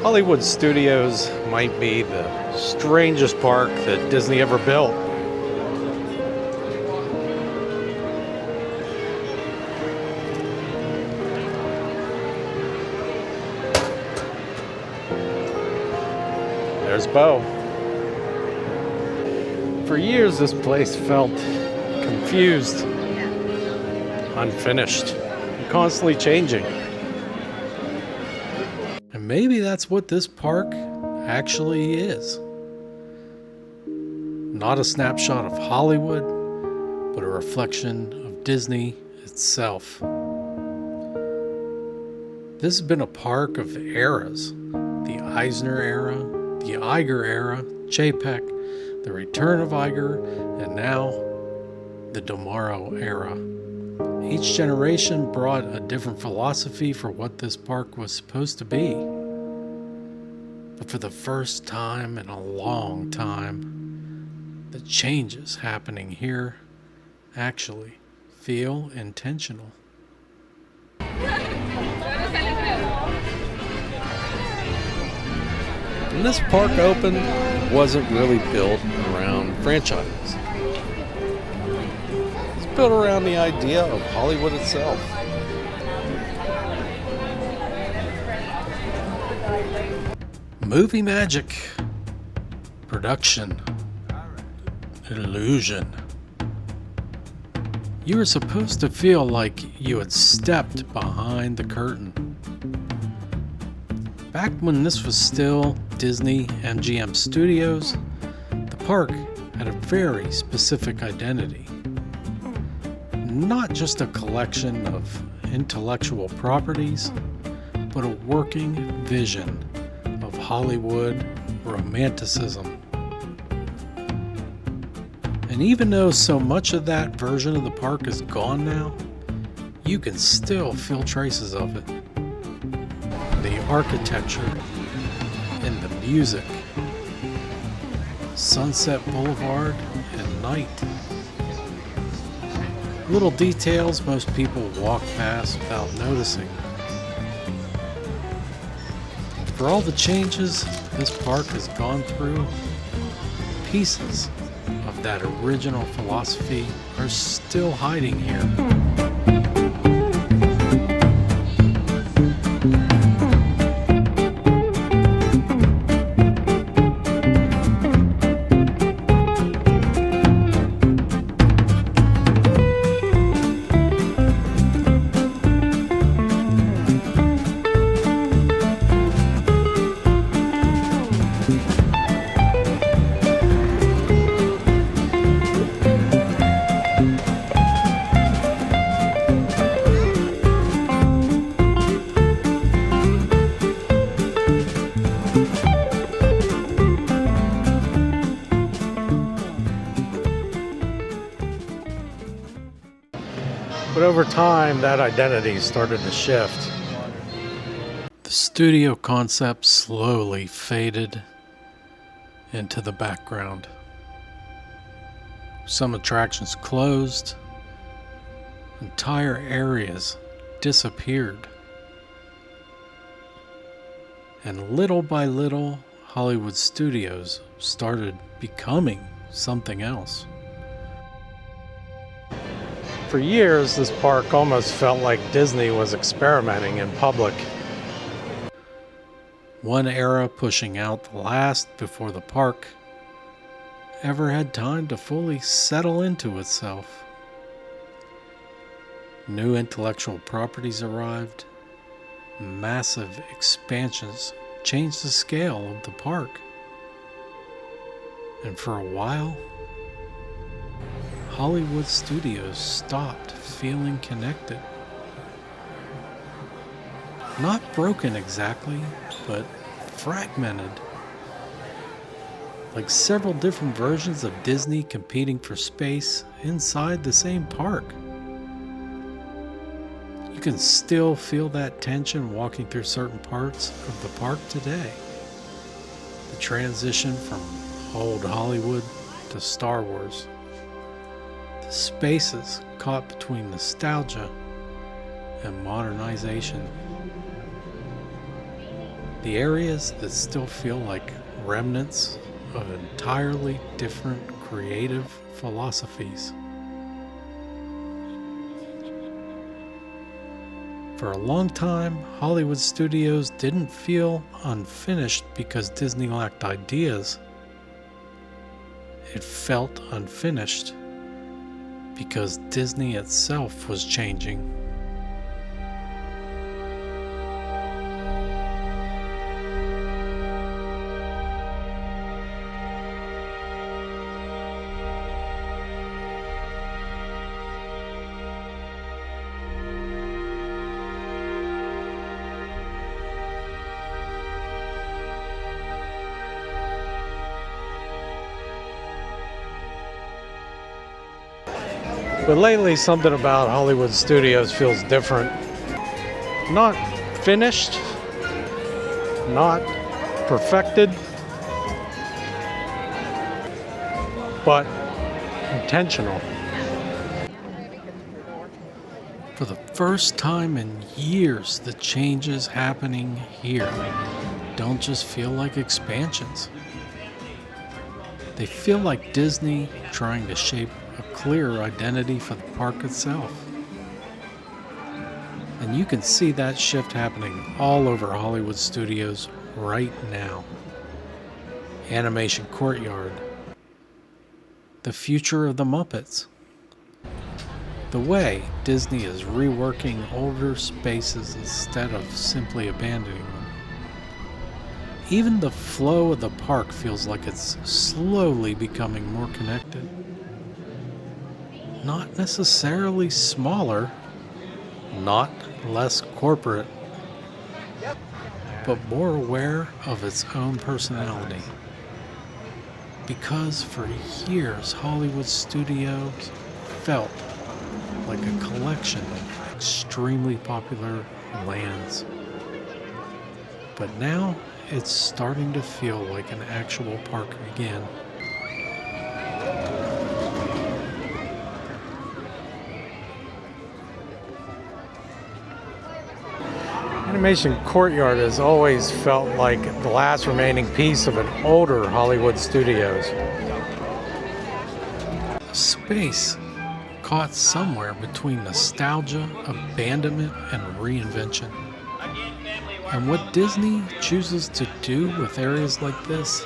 Hollywood Studios might be the strangest park that Disney ever built. There's Bo. For years, this place felt confused, unfinished, and constantly changing. And maybe that's what this park actually is. Not a snapshot of Hollywood, but a reflection of Disney itself. This has been a park of eras. The Eisner era, the Iger era, JPEG, the return of Iger, and now the Domaro era. Each generation brought a different philosophy for what this park was supposed to be. But for the first time in a long time, the changes happening here actually feel intentional. When this park opened, it wasn't really built around franchises. It's built around the idea of Hollywood itself. Movie magic, production, illusion. You were supposed to feel like you had stepped behind the curtain. Back when this was still Disney-MGM Studios, the park had a very specific identity. Not just a collection of intellectual properties, but a working vision of Hollywood romanticism. And even though so much of that version of the park is gone now, you can still feel traces of it. The architecture and the music, Sunset Boulevard and night. Little details most people walk past without noticing. For all the changes this park has gone through, pieces of that original philosophy are still hiding here. But over time, that identity started to shift. The studio concept slowly faded into the background. Some attractions closed. Entire areas disappeared. And little by little, Hollywood Studios started becoming something else. For years, this park almost felt like Disney was experimenting in public. One era pushing out the last before the park ever had time to fully settle into itself. New intellectual properties arrived. Massive expansions changed the scale of the park. And for a while, Hollywood Studios stopped feeling connected. Not broken exactly, but fragmented. Like several different versions of Disney competing for space inside the same park. You can still feel that tension walking through certain parts of the park today. The transition from old Hollywood to Star Wars. The spaces caught between nostalgia and modernization. The areas that still feel like remnants of entirely different creative philosophies. For a long time, Hollywood studios didn't feel unfinished because Disney lacked ideas. It felt unfinished because Disney itself was changing. But lately, something about Hollywood studios feels different. Not finished, not perfected, but intentional. For the first time in years, the changes happening here don't just feel like expansions. They feel like Disney trying to shape a clearer identity for the park itself. And you can see that shift happening all over Hollywood studios right now. Animation Courtyard. The future of the Muppets. The way Disney is reworking older spaces instead of simply abandoning them. Even the flow of the park feels like it's slowly becoming more connected. Not necessarily smaller, not less corporate, but more aware of its own personality. Because for years, Hollywood studios felt like a collection of extremely popular lands. But now, it's starting to feel like an actual park again. Animation Courtyard has always felt like the last remaining piece of an older Hollywood studios. A space caught somewhere between nostalgia, abandonment, and reinvention. And what Disney chooses to do with areas like this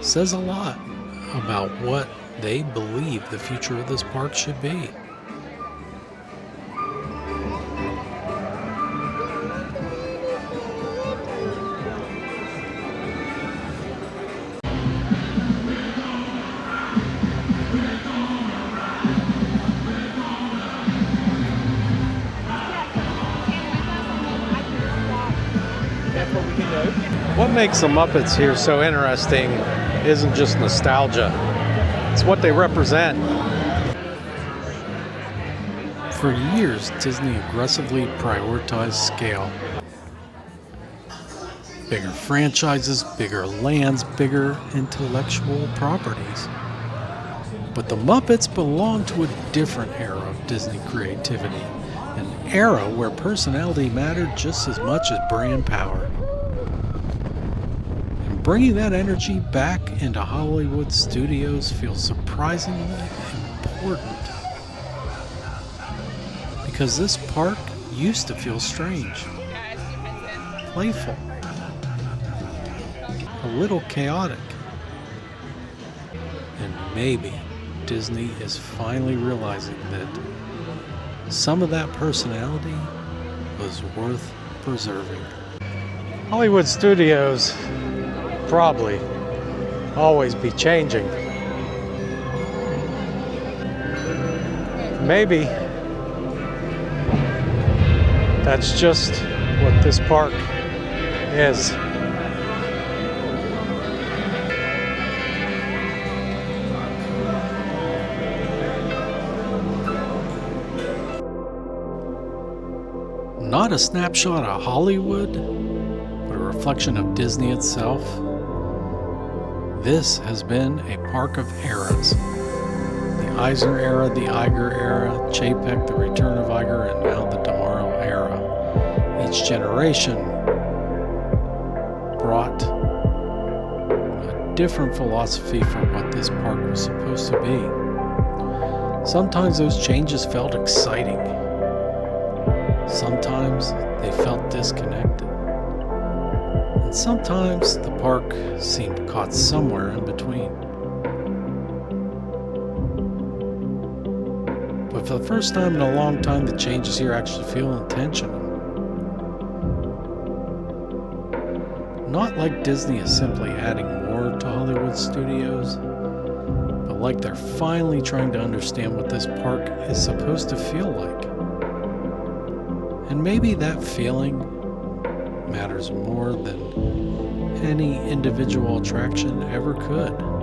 says a lot about what they believe the future of this park should be. What makes the Muppets here so interesting isn't just nostalgia, it's what they represent. For years, Disney aggressively prioritized scale. Bigger franchises, bigger lands, bigger intellectual properties. But the Muppets belong to a different era of Disney creativity, an era where personality mattered just as much as brand power. Bringing that energy back into Hollywood studios feels surprisingly important. Because this park used to feel strange, playful, a little chaotic. And maybe Disney is finally realizing that some of that personality was worth preserving. Hollywood studios probably always be changing. Maybe that's just what this park is. Not a snapshot of Hollywood, but a reflection of Disney itself. This has been a park of eras. The Eisner era, the Iger era, Chapek, the return of Iger, and now the Tomorrow era. Each generation brought a different philosophy for what this park was supposed to be. Sometimes those changes felt exciting. Sometimes they felt disconnected. And sometimes the park seemed caught somewhere in between. But for the first time in a long time, the changes here actually feel intentional. Not like Disney is simply adding more to Hollywood studios, but like they're finally trying to understand what this park is supposed to feel like. And maybe that feeling matters more than any individual attraction ever could.